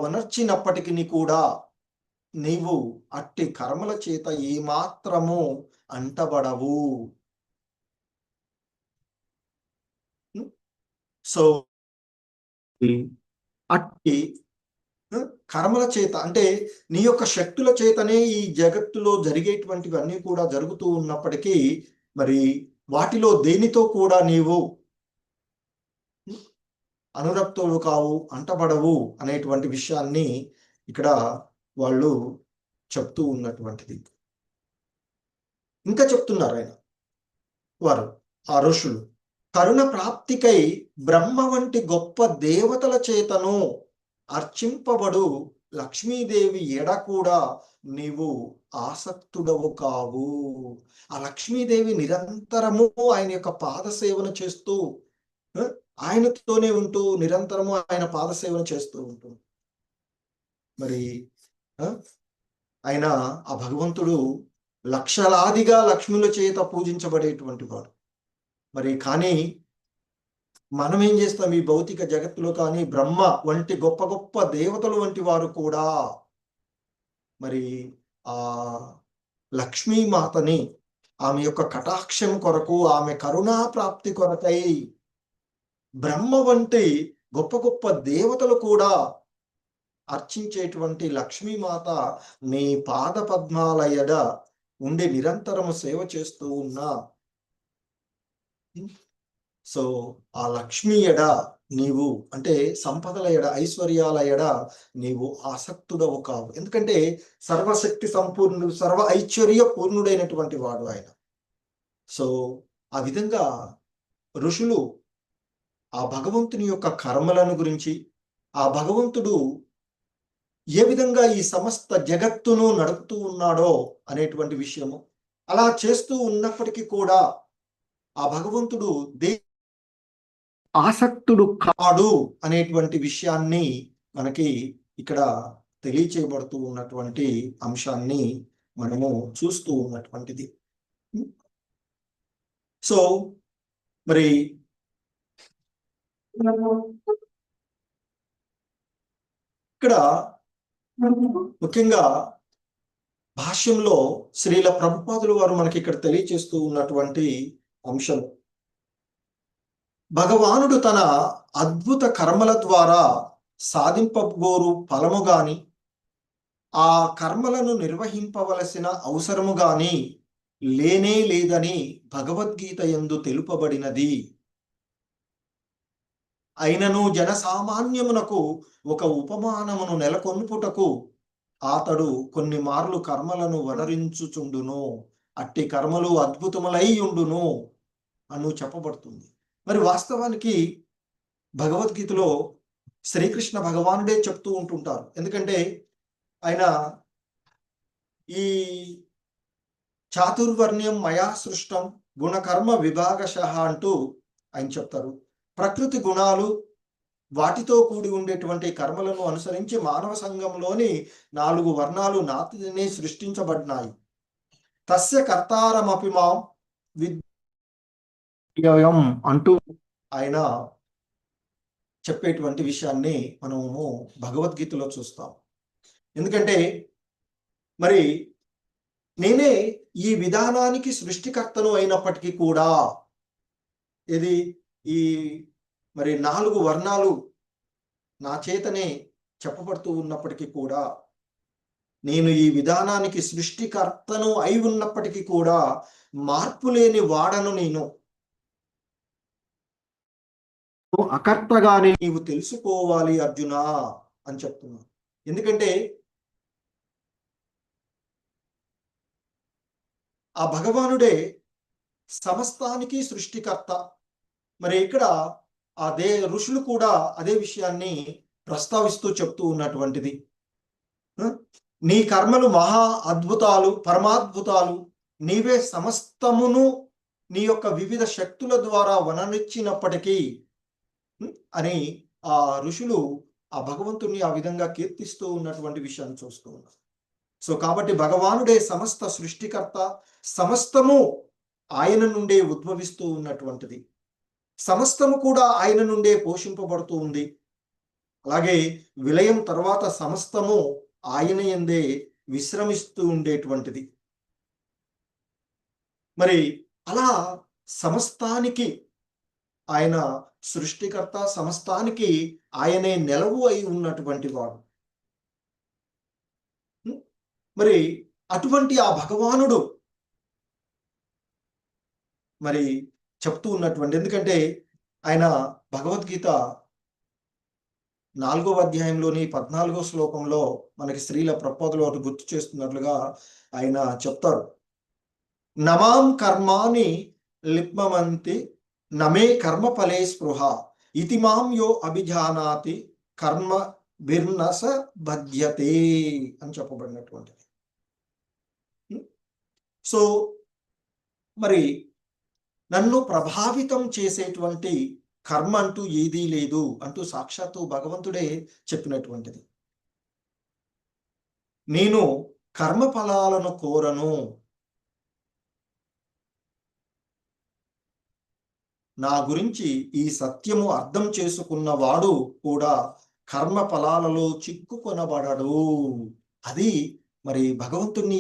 వనర్చినప్పటికీ కూడా నీవు అట్టి కర్మల చేత ఏమాత్రము అంటబడవు. సో అట్టి కర్మల చేత అంటే నీ యొక్క శక్తుల చేతనే ఈ జగత్తులో జరిగేటువంటివన్నీ కూడా జరుగుతూ ఉన్నప్పటికీ మరి వాటిలో దేనితో కూడా నీవు అనురక్తులు కావు, అంటబడవు అనేటువంటి విషయాన్ని ఇక్కడ వాళ్ళు చెప్తూ ఉన్నటువంటిది. ఇంకా చెప్తున్నారు ఆయన వారు ఆ ఋషులు, కరుణ ప్రాప్తికై బ్రహ్మ వంటి గొప్ప దేవతల చేతను అర్చింపబడు లక్ష్మీదేవి ఎడ కూడా నీవు ఆసక్తుడవు కావు. ఆ లక్ష్మీదేవి నిరంతరము ఆయన యొక్క పాద సేవన చేస్తూ ఆయనతోనే ఉంటూ నిరంతరము ఆయన పాద సేవన చేస్తూ ఉంటుంది. మరి ఆయన ఆ భగవంతుడు లక్షలాదిగా లక్ష్ముల చేత పూజించబడేటువంటి వాడు. మరి కానీ మనం ఏం చేస్తాం, ఈ భౌతిక జగత్తులో కానీ బ్రహ్మ వంటి గొప్ప గొప్ప దేవతలు వంటి వారు కూడా మరి ఆ లక్ష్మీమాతని ఆమె యొక్క కటాక్షం కొరకు, ఆమె కరుణా ప్రాప్తి కొరకై బ్రహ్మ వంటి గొప్ప గొప్ప దేవతలు కూడా అర్చించేటువంటి లక్ష్మీమాత నీ పాద పద్మాల ఎడ ఉండి నిరంతరము సేవ చేస్తూ ఉన్నా. సో ఆ లక్ష్మి ఎడ నీవు అంటే సంపదల ఎడ, ఐశ్వర్యాల ఎడ నీవు ఆసక్తుడవు కావు. ఎందుకంటే సర్వశక్తి సంపూర్ణుడు, సర్వ ఐశ్వర్య పూర్ణుడైనటువంటి వాడు ఆయన. సో ఆ విధంగా ఋషులు ఆ భగవంతుని యొక్క కర్మలను గురించి, ఆ భగవంతుడు ఏ విధంగా ఈ సమస్త జగత్తును నడుపుతూ ఉన్నాడో అనేటువంటి విషయము, అలా చేస్తూ ఉన్నప్పటికీ కూడా ఆ భగవంతుడు ఆసక్తుడు కాడు అనేటువంటి విషయాన్ని మనకి ఇక్కడ తెలియచేయబడుతూ ఉన్నటువంటి అంశాన్ని మనము చూస్తూ ఉన్నటువంటిది. సో మరి ఇక్కడ ముఖ్యంగా భాష్యంలో శ్రీల ప్రభుపాదులు వారు మనకి ఇక్కడ తెలియచేస్తూ ఉన్నటువంటి అంశం, భగవానుడు తన అద్భుత కర్మల ద్వారా సాధింపబోరు ఫలము గాని, ఆ కర్మలను నిర్వహింపవలసిన అవసరము గాని లేనే లేదని భగవద్గీత యందు తెలుపబడినది. అయినను జనసామాన్యమునకు ఒక ఉపమానమును నెలకొల్పుటకు అతడు కొన్ని మార్లు కర్మలను వనరించుచుండును, అట్టి కర్మలు అద్భుతములై ఉండును అను చెప్పబడుతుంది. మరి వాస్తవానికి భగవద్గీతలో శ్రీకృష్ణ భగవానుడే చెప్తూ ఉంటుంటారు. ఎందుకంటే ఆయన ఈ చాతుర్వర్ణ్యం మయా సృష్టం గుణకర్మ విభాగశః అంటూ ఆయన చెప్తారు. ప్రకృతి గుణాలు వాటితో కూడి ఉండేటువంటి కర్మలను అనుసరించి మానవ సంఘంలోని 4 వర్ణాలు నాతినే సృష్టించబడినాయి. తస్య కర్తారమపి మాం విద్యం అంటూ ఆయన చెప్పేటువంటి విషయాన్ని మనము భగవద్గీతలో చూస్తాం. ఎందుకంటే మరి నేనే ఈ విధానానికి సృష్టికర్తను అయినప్పటికీ కూడా ఇది ఈ మరి 4 వర్ణాలు నా చేతనే చెప్పబడుతూ ఉన్నప్పటికీ కూడా, నేను ఈ విధానానికి సృష్టికర్తను అయి ఉన్నప్పటికీ కూడా మార్పు లేని వాడను నేను, అకర్తగానే నీవు తెలుసుకోవాలి అర్జున అని చెప్తున్నాను. ఎందుకంటే ఆ భగవానుడే సమస్తానికి సృష్టికర్త. మరి ఇక్కడ ఋషులు కూడా అదే విషయాన్ని ప్రస్తావిస్తూ చెప్తూ ఉన్నటువంటిది. నీ కర్మలు మహా అద్భుతాలు, పరమాద్భుతాలు, నీవే సమస్తమును నీ యొక్క వివిధ శక్తుల ద్వారా వననిచ్చినప్పటికీ అని ఆ ఋషులు ఆ భగవంతుని ఆ విధంగా కీర్తిస్తూ ఉన్నటువంటి విషయాన్ని చూస్తూ ఉన్నారు. సో కాబట్టి భగవానుడే సమస్త సృష్టికర్త, సమస్తము ఆయన నుండే ఉద్భవిస్తూ ఉన్నటువంటిది, సమస్తము కూడా ఆయన నుండే పోషింపబడుతూ ఉంది. అలాగే విలయం తర్వాత సమస్తము ఆయన యందే విశ్రమిస్తూ ఉండేటువంటిది. మరి అలా సమస్తానికి ఆయన సృష్టికర్త, సమస్తానికి ఆయనే నెలవు అయి ఉన్నటువంటి వాడు. మరి అటువంటి ఆ భగవానుడు మరి చెప్తూ ఉన్నటువంటి, ఎందుకంటే ఆయన భగవద్గీత 4వ అధ్యాయంలోని 14వ శ్లోకంలో మనకి శ్రీల ప్రభుపాదులు వారు గుర్తు చేస్తున్నట్లుగా ఆయన చెప్తారు, నమాం కర్మాని లిప్మమంతి నమే కర్మ ఫలే స్పృహ ఇతి మాం యో అభిజానాతి కర్మ విర్నస బధ్యతే అని చెప్పబడినటువంటిది. సో మరి నన్ను ప్రభావితం చేసేటువంటి కర్మ అంటూ ఏదీ లేదు అంటూ సాక్షాత్తు భగవంతుడే చెప్పినటువంటిది. నేను కర్మ ఫలాలను కోరను, నా గురించి ఈ సత్యము అర్థం చేసుకున్నవాడు కూడా కర్మ ఫలాలలో చిక్కుకొనబడడు. అది మరి భగవంతుని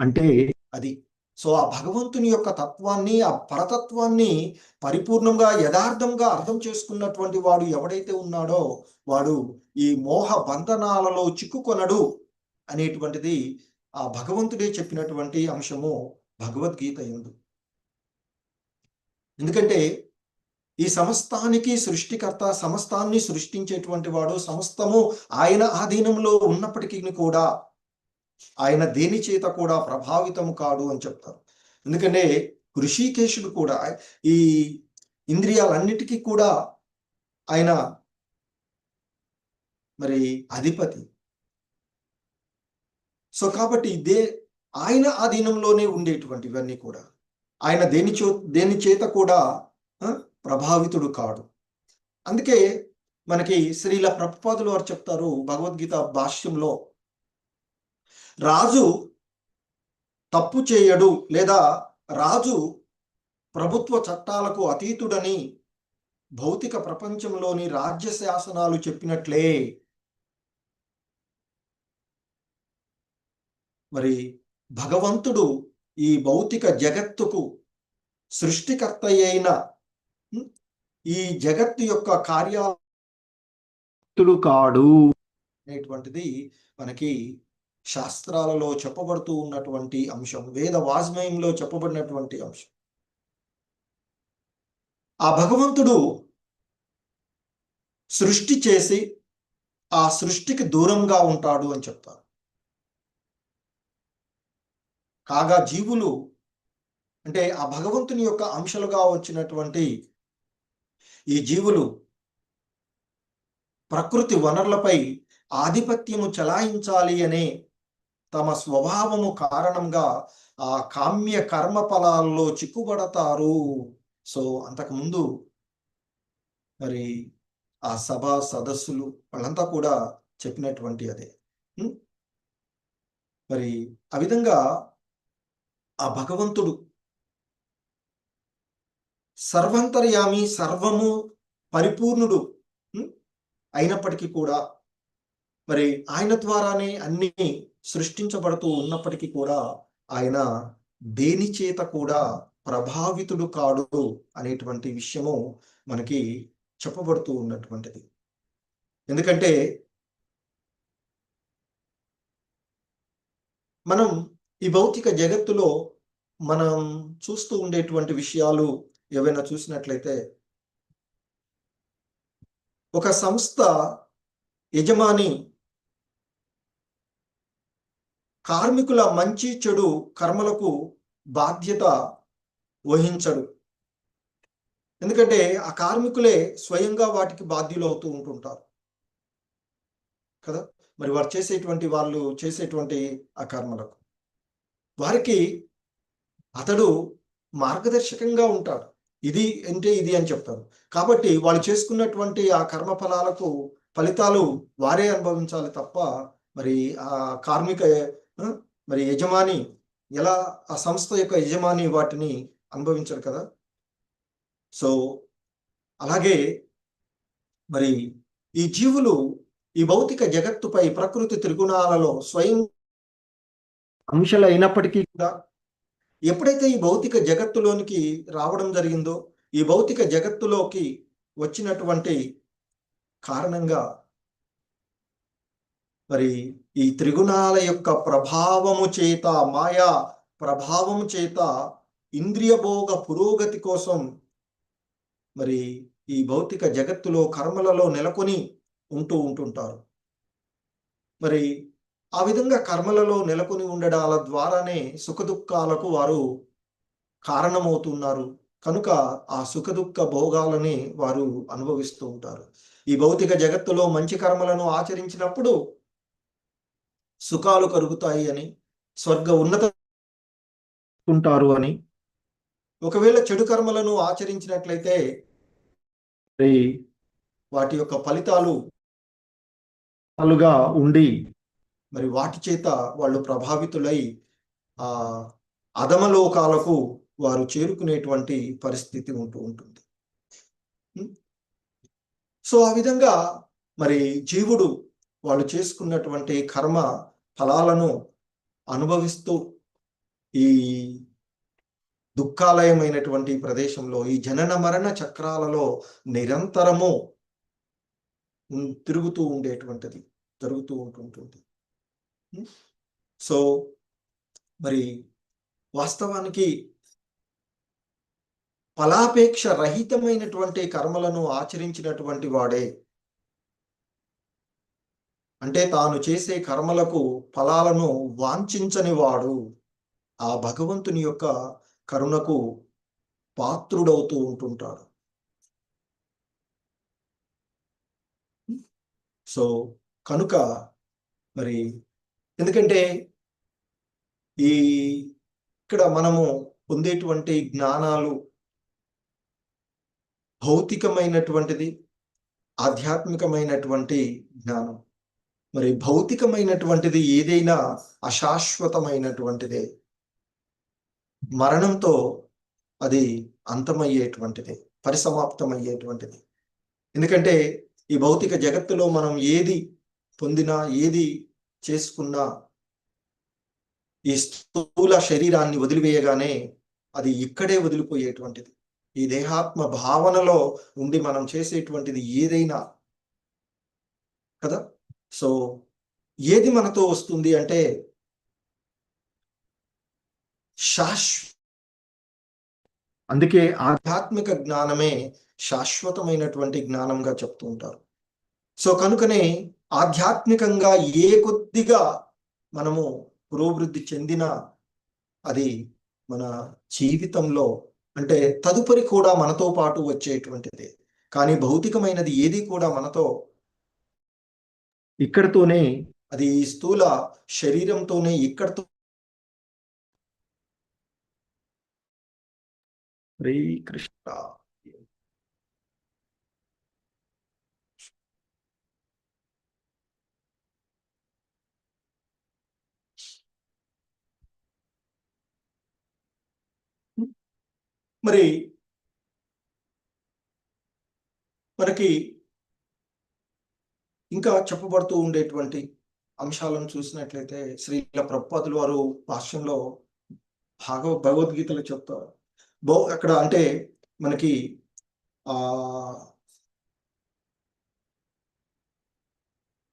అంటే అది. సో ఆ భగవంతుని యొక్క తత్వాన్ని, ఆ పరతత్వాన్ని పరిపూర్ణంగా యథార్థంగా అర్థం చేసుకున్నటువంటి వాడు ఎవడైతే ఉన్నాడో వాడు ఈ మోహ బంధనాలలో చిక్కుకొనడు అనేటువంటిది ఆ భగవంతుడే చెప్పినటువంటి అంశము భగవద్గీత యందు. ఎందుకంటే ఈ సమస్తానికి సృష్టికర్త, సమస్తాన్ని సృష్టించేటువంటి వాడు, సమస్తము ఆయన ఆధీనంలో ఉన్నప్పటికీ కూడా ఆయన దేని చేత కూడా ప్రభావితం కాడు అని చెప్తారు. ఎందుకంటే ఋషికేశుడు కూడా ఈ ఇంద్రియాలన్నిటికీ కూడా ఆయన మరి అధిపతి. సో కాబట్టి ఆయన ఆధీనంలోనే ఉండేటువంటివన్నీ కూడా ఆయన దేని చేత కూడా ప్రభావితుడు కాడు. అందుకే మనకి శ్రీల ప్రభుపాదులు వారు చెప్తారు భగవద్గీత భాష్యంలో, రాజు తప్పు చేయడు లేదా రాజు ప్రభుత్వ చట్టాలకు అతీతుడని భౌతిక ప్రపంచంలోని రాజ్య శాసనాలు చెప్పినట్లే మరి భగవంతుడు ఈ భౌతిక జగత్తుకు సృష్టికర్త అయిన ఈ జగత్తు యొక్క కార్యాలు కాడు అనేటువంటిది మనకి శాస్త్రాలలో చెప్పబడుతూ ఉన్నటువంటి అంశం, వేద వాజ్మయంలో చెప్పబడినటువంటి అంశం. ఆ భగవంతుడు సృష్టి చేసి ఆ సృష్టికి దూరంగా ఉంటాడు అని చెప్తారు. కాగా జీవులు అంటే ఆ భగవంతుని యొక్క అంశాలుగా వచ్చినటువంటి ఈ జీవులు ప్రకృతి వనరులపై ఆధిపత్యము చెలాయించాలి అనే తమ స్వభావము కారణంగా ఆ కామ్య కర్మ ఫలాల్లో చిక్కుబడతారు. సో అంతకుముందు మరి ఆ సభ సదస్సులు వాళ్ళంతా కూడా చెప్పినటువంటి అదే. మరి ఆ విధంగా ఆ భగవంతుడు సర్వంతర్యామి, సర్వము పరిపూర్ణుడు అయినప్పటికీ కూడా మరి ఆయన ద్వారానే అన్ని సృష్టించబడుతూ ఉన్నప్పటికీ కూడా ఆయన దేని చేత కూడా ప్రభావితుడు కాడు అనేటువంటి విషయము మనకి చెప్పబడుతూ ఉన్నటువంటిది. ఎందుకంటే మనం ఈ భౌతిక జగత్తులో మనం చూస్తూ ఉండేటువంటి విషయాలు ఏవైనా చూసినట్లయితే, ఒక సంస్థ యజమాని కార్మికుల మంచి చెడు కర్మలకు బాధ్యత వహించడు. ఎందుకంటే ఆ కార్మికులే స్వయంగా వాటికి బాధ్యులు అవుతూ ఉంటుంటారు కదా. మరి వాళ్ళు చేసేటువంటి ఆ కర్మలకు వారికి అతడు మార్గదర్శకంగా ఉంటాడు. ఇది అంటే ఇది అని చెప్తారు. కాబట్టి వాళ్ళు చేసుకున్నటువంటి ఆ కర్మ ఫలితాలు వారే అనుభవించాలి తప్ప మరి ఆ కార్మిక మరి యజమాని ఎలా, ఆ సంస్థ యొక్క యజమాని వాటిని అనుభవించరు కదా. సో అలాగే మరి ఈ జీవులు ఈ భౌతిక జగత్తుపై ప్రకృతి త్రిగుణాలలో స్వయం అంశాలు అయినప్పటికీ కూడా ఎప్పుడైతే ఈ భౌతిక జగత్తులోనికి రావడం జరిగిందో, ఈ భౌతిక జగత్తులోకి వచ్చినటువంటి కారణంగా మరి ఈ త్రిగుణాల యొక్క ప్రభావము చేత, మాయా ప్రభావము చేత ఇంద్రియ భోగ పురోగతి కోసం మరి ఈ భౌతిక జగత్తులో కర్మలలో నెలకొని ఉంటుంటారు. మరి ఆ విధంగా కర్మలలో నెలకొని ఉండడాల ద్వారానే సుఖదుఖాలకు వారు కారణమవుతున్నారు. కనుక ఆ సుఖదుఖ భోగాలని వారు అనుభవిస్తూ ఉంటారు. ఈ భౌతిక జగత్తులో మంచి కర్మలను ఆచరించినప్పుడు సుఖాలు కలుగుతాయి అని, స్వర్గ ఉన్నత ఉంటారు అని. ఒకవేళ చెడు కర్మలను ఆచరించినట్లయితే వాటి యొక్క ఫలితాలుగా ఉండి మరి వాటి చేత వాళ్ళు ప్రభావితులై ఆ అధమలోకాలకు వారు చేరుకునేటువంటి పరిస్థితి ఉంటుంది. సో ఆ విధంగా మరి జీవుడు వాళ్ళు చేసుకున్నటువంటి కర్మ ఫలాలను అనుభవిస్తూ ఈ దుఃఖాలయమైనటువంటి ప్రదేశంలో, ఈ జనన మరణ చక్రాలలో నిరంతరము తిరుగుతూ ఉండేటువంటిది జరుగుతూ ఉంటుంటుంది. సో మరి వాస్తవానికి ఫలాపేక్ష రహితమైనటువంటి కర్మలను ఆచరించినటువంటి వాడే, అంటే తాను చేసే కర్మలకు ఫలాలను వాంఛించని వాడు ఆ భగవంతుని యొక్క కరుణకు పాత్రుడవుతూ ఉంటుంటాడు. సో కనుక మరి ఎందుకంటే ఇక్కడ మనము పొందేటువంటి జ్ఞానాలు భౌతికమైనటువంటిది, ఆధ్యాత్మికమైనటువంటి జ్ఞానం. మరి భౌతికమైనటువంటిది ఏదైనా అశాశ్వతమైనటువంటిదే, మరణంతో అది అంతమయ్యేటువంటిది, పరిసమాప్తమయ్యేటువంటిది. ఎందుకంటే ఈ భౌతిక జగత్తులో మనం ఏది పొందినా, ఏది చేసుకున్నా ఈ స్థూల శరీరాన్ని వదిలివేయగానే అది ఇక్కడే వదిలిపోయేటువంటిది. ఈ దేహాత్మ భావనలో ఉండి మనం చేసేటువంటిది ఏదైనా కదా. సో ఏది మనతో వస్తుంది అంటే అందుకే ఆధ్యాత్మిక జ్ఞానమే శాశ్వతమైనటువంటి జ్ఞానంగా చెప్తూ ఉంటారు. సో కనుకనే ఆధ్యాత్మికంగా ఏ కొద్దిగా మనము పురోభివృద్ధి చెందినా అది మన జీవితంలో అంటే తదుపరి కూడా మనతో పాటు వచ్చేటువంటిది. కానీ భౌతికమైనది ఏది కూడా మనతో ఇక్కడితోనే, అది ఈ స్థూల శరీరంతోనే ఇక్కడితో. హరే కృష్ణ. మరి మనకి ఇంకా చెప్పబడుతూ ఉండేటువంటి అంశాలను చూసినట్లయితే శ్రీల ప్రభుపాదుల వారు భాష్యంలో భగవద్గీతలో చెప్తారు. అక్కడ అంటే మనకి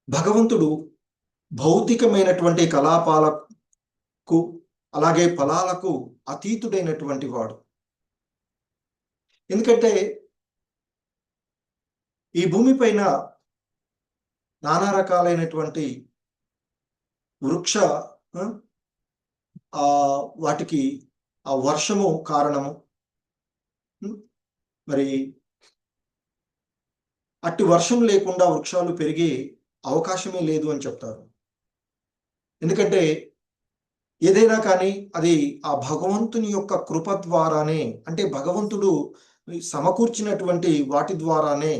భగవంతుడు భౌతికమైనటువంటి కలాపాలకు అలాగే ఫలాలకు అతీతుడైనటువంటి వాడు. ఎందుకంటే ఈ భూమి పైన నానా రకాలైనటువంటి వృక్ష వాటికి ఆ వర్షము కారణము. మరి అట్టి వర్షం లేకుండా వృక్షాలు పెరిగే అవకాశమే లేదు అని చెప్తారు. ఎందుకంటే ఏదైనా కానీ అది ఆ భగవంతుని యొక్క కృప ద్వారానే, అంటే భగవంతుడు సమకూర్చినటువంటి వాటి ద్వారానే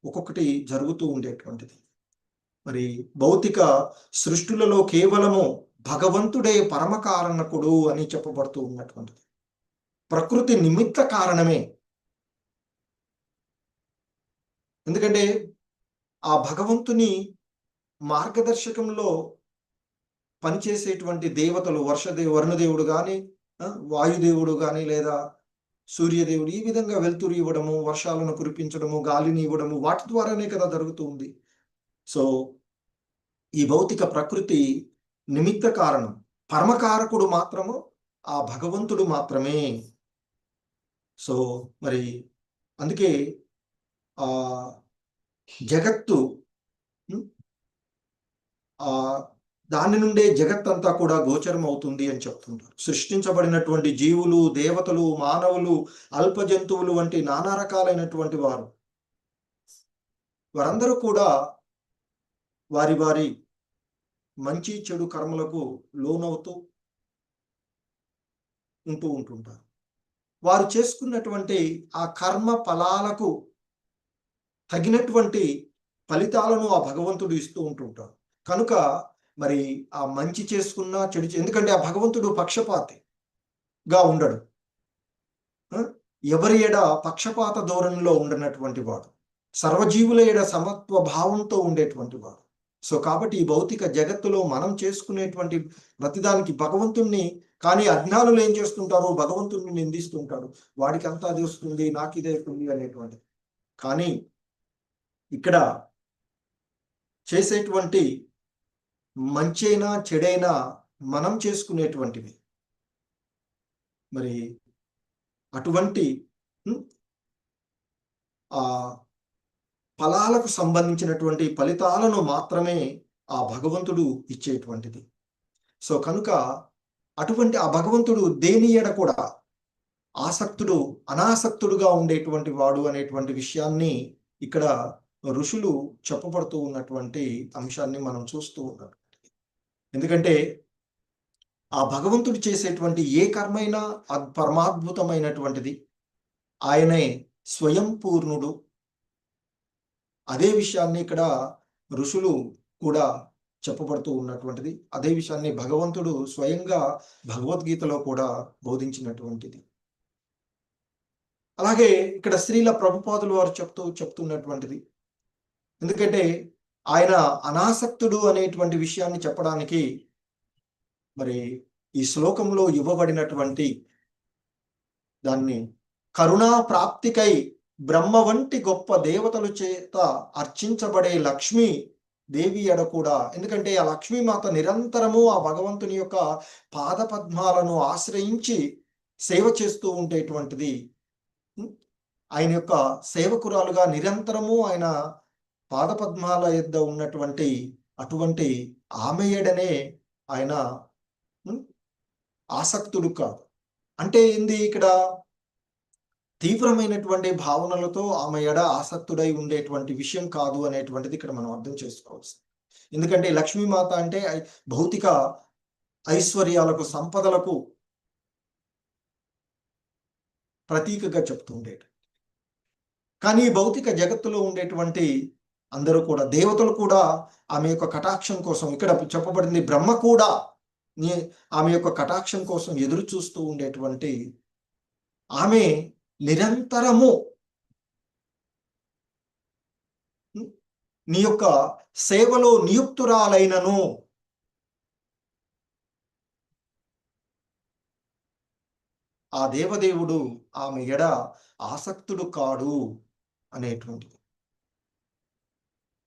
ఒక్కొక్కటి జరుగుతూ ఉండేటువంటిది. మరి భౌతిక సృష్టిలలో కేవలము భగవంతుడే పరమ కారణకుడు అని చెప్పబడుతూ ఉన్నటువంటిది. ప్రకృతి నిమిత్త కారణమే. ఎందుకంటే ఆ భగవంతుని మార్గదర్శకంలో పనిచేసేటువంటి దేవతలు, వరుణదేవుడు కానీ, వాయుదేవుడు కానీ, లేదా సూర్యదేవుడు ఈ విధంగా వెలుతురు ఇవ్వడము, వర్షాలను కురిపించడము, గాలిని ఇవ్వడము, వాటి ద్వారానే కదా జరుగుతుంది. సో ఈ భౌతిక ప్రకృతి నిమిత్త కారణం, పరమకారకుడు మాత్రము ఆ భగవంతుడు మాత్రమే. సో మరి అందుకే ఆ జగత్తు దాని నుండే జగత్తంతా కూడా గోచరం అవుతుంది అని చెప్తుంటారు. సృష్టించబడినటువంటి జీవులు, దేవతలు, మానవులు, అల్ప జంతువులు వంటి నానా రకాలైనటువంటి వారందరూ కూడా వారి వారి మంచి చెడు కర్మలకు లోనవుతూ ఉంటుంటారు. వారు చేసుకున్నటువంటి ఆ కర్మ ఫలాలకు తగినటువంటి ఫలితాలను ఆ భగవంతుడు ఇస్తూ ఉంటుంటాడు. కనుక మరి ఆ మంచి చేసుకున్నా చెడు, ఎందుకంటే ఆ భగవంతుడు పక్షపాతిగా ఉండడు, ఎవరి ఎడ పక్షపాత ధోరణిలో ఉండనటువంటి వాడు, సర్వజీవుల ఎడ సమత్వ భావంతో ఉండేటువంటి వాడు. సో కాబట్టి ఈ భౌతిక జగత్తులో మనం చేసుకునేటువంటి ప్రతిదానికి భగవంతుణ్ణి, కానీ అజ్ఞానులు ఏం చేస్తుంటారు, భగవంతుణ్ణి నిందిస్తుంటారు, వాడికి అంతా అది వస్తుంది, నాకు ఇదే వస్తుంది అనేటువంటి. కానీ ఇక్కడ చేసేటువంటి మంచైనా చెడైనా మనం చేసుకునేటువంటివి. మరి అటువంటి ఆ ఫలాలకు సంబంధించినటువంటి ఫలితాలను మాత్రమే ఆ భగవంతుడు ఇచ్చేటువంటిది. సో కనుక అటువంటి ఆ భగవంతుడు దేని ఎడ కూడా ఆసక్తుడు, అనాసక్తుడుగా ఉండేటువంటి వాడు అనేటువంటి విషయాన్ని ఇక్కడ ఋషులు చెప్పబడుతూ ఉన్నటువంటి అంశాన్ని మనం చూస్తూ ఉన్నాం. ఎందుకంటే ఆ భగవంతుడు చేసేటువంటి ఏ కర్మైనా పరమాద్భుతమైనటువంటిది. ఆయనే స్వయం పూర్ణుడు. అదే విషయాన్ని ఇక్కడ ఋషులు కూడా చెప్పబడుతూ ఉన్నటువంటిది. అదే విషయాన్ని భగవంతుడు స్వయంగా భగవద్గీతలో కూడా బోధించినటువంటిది. అలాగే ఇక్కడ శ్రీల ప్రభుపాదులు వారు చెప్తున్నటువంటిది. ఎందుకంటే ఆయన అనాసక్తుడు అనేటువంటి విషయాన్ని చెప్పడానికి మరి ఈ శ్లోకంలో ఇవ్వబడినటువంటి దాన్ని కరుణా ప్రాప్తికై బ్రహ్మ వంటి గొప్ప దేవతల చేత అర్చించబడే లక్ష్మీ దేవి ఎడ కూడా, ఎందుకంటే ఆ లక్ష్మీమాత నిరంతరము ఆ భగవంతుని యొక్క పాదపద్మాలను ఆశ్రయించి సేవ చేస్తూ ఉండేటువంటిది. ఆయన యొక్క సేవకురాలుగా నిరంతరము ఆయన పాదపద్మాల యొద్ద ఉన్నటువంటి అటువంటి ఆమె ఎడనే ఆయన ఆసక్తుడు కాదు. అంటే ఏంది, ఇక్కడ తీవ్రమైనటువంటి భావనలతో ఆమె ఎడ ఆసక్తుడై ఉండేటువంటి విషయం కాదు అనేటువంటిది ఇక్కడ మనం అర్థం చేసుకోవచ్చు. ఎందుకంటే లక్ష్మీమాత అంటే భౌతిక ఐశ్వర్యాలకు, సంపదలకు ప్రతీకగా చెప్తుండేది. కానీ భౌతిక జగత్తులో ఉండేటువంటి అందరూ కూడా, దేవతలు కూడా ఆమె యొక్క కటాక్షం కోసం, ఇక్కడ చెప్పబడింది బ్రహ్మ కూడా ఆమె యొక్క కటాక్షం కోసం ఎదురు చూస్తూ ఉండేటువంటి ఆమె నిరంతరము నీ యొక్క సేవలో నియుక్తురాలైనను ఆ దేవదేవుడు ఆమె ఎడ ఆసక్తుడు కాడు అనేటువంటిది.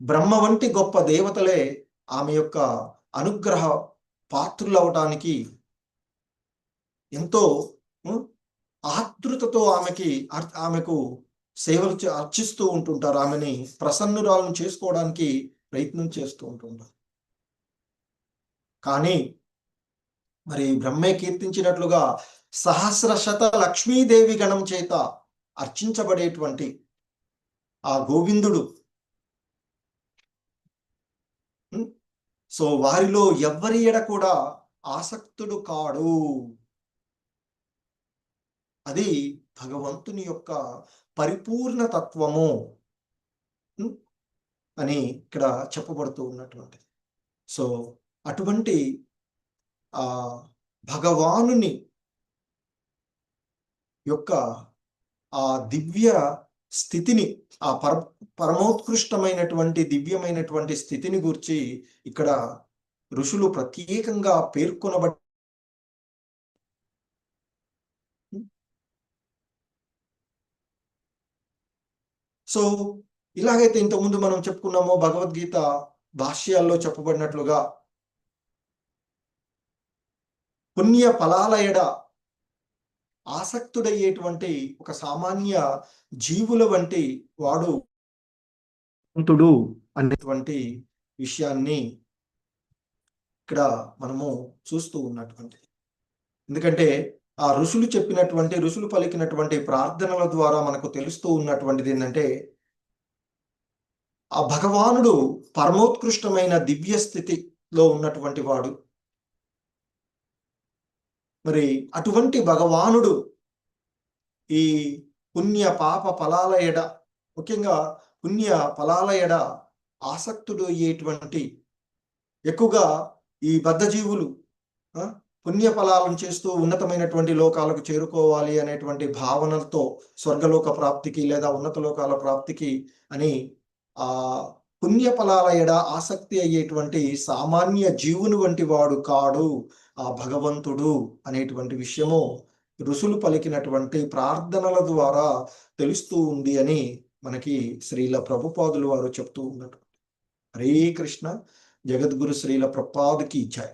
బ్రహ్మ వంటి గొప్ప దేవతలే ఆమె యొక్క అనుగ్రహ పాత్రులవటానికి ఎంతో ఆతృతతో ఆమెకు సేవలు అర్చిస్తూ ఉంటుంటారు. ఆమెని ప్రసన్నురాలను చేసుకోవడానికి ప్రయత్నం చేస్తూ ఉంటుంటారు. కానీ మరి బ్రహ్మే కీర్తించినట్లుగా సహస్రశత లక్ష్మీదేవి గణం చేత అర్చించబడేటువంటి ఆ గోవిందుడు, సో వారిలో ఎవ్వరి ఎడ కూడా ఆసక్తుడు కాడు. అది భగవంతుని యొక్క పరిపూర్ణ తత్వము అని ఇక్కడ చెప్పబడుతూ ఉన్నటువంటిది. సో అటువంటి ఆ భగవానుని యొక్క ఆ దివ్య స్థితిని, ఆ పరమోత్కృష్టమైనటువంటి దివ్యమైనటువంటి స్థితిని గురించి ఇక్కడ ఋషులు ప్రత్యేకంగా పేర్కొనబడి సో ఇలాగైతే ఇంతకుముందు మనం చెప్పుకున్నామో భగవద్గీత భాష్యాల్లో చెప్పబడినట్లుగా పుణ్య ఫలాల ఎడ ఆసక్తుడయ్యేటువంటి ఒక సామాన్య జీవుల వంటి వాడు భగవంతుడు అనేటువంటి విషయాన్ని ఇక్కడ మనము చూస్తూ ఉన్నటువంటి, ఎందుకంటే ఆ ఋషులు చెప్పినటువంటి, ఋషులు పలికినటువంటి ప్రార్థనల ద్వారా మనకు తెలుస్తూ ఉన్నటువంటిది ఏంటంటే ఆ భగవానుడు పరమోత్కృష్టమైన దివ్య స్థితిలో ఉన్నటువంటి వాడు. మరి అటువంటి భగవానుడు ఈ పుణ్య పాప ఫలాల ఎడ, ముఖ్యంగా పుణ్య ఫలాల ఎడ ఆసక్తుడు అయ్యేటువంటి, ఎక్కువగా ఈ బద్ధజీవులు పుణ్య ఫలాలను చేస్తూ ఉన్నతమైనటువంటి లోకాలకు చేరుకోవాలి అనేటువంటి భావనలతో స్వర్గలోక ప్రాప్తికి లేదా ఉన్నత లోకాల ప్రాప్తికి అని ఆ పుణ్య ఫలాల ఎడ ఆసక్తి అయ్యేటువంటి సామాన్య జీవుని వంటి వాడు కాడు ఆ భగవంతుడు అనేటువంటి విషయము ఋషులు పలికినటువంటి ప్రార్థనల ద్వారా తెలుస్తూ ఉంది అని మనకి శ్రీల ప్రభుపాదులు వారు చెప్తూ ఉన్నట్టు. హరే కృష్ణ. జగద్గురు శ్రీల ప్రభుపాదుకి జై.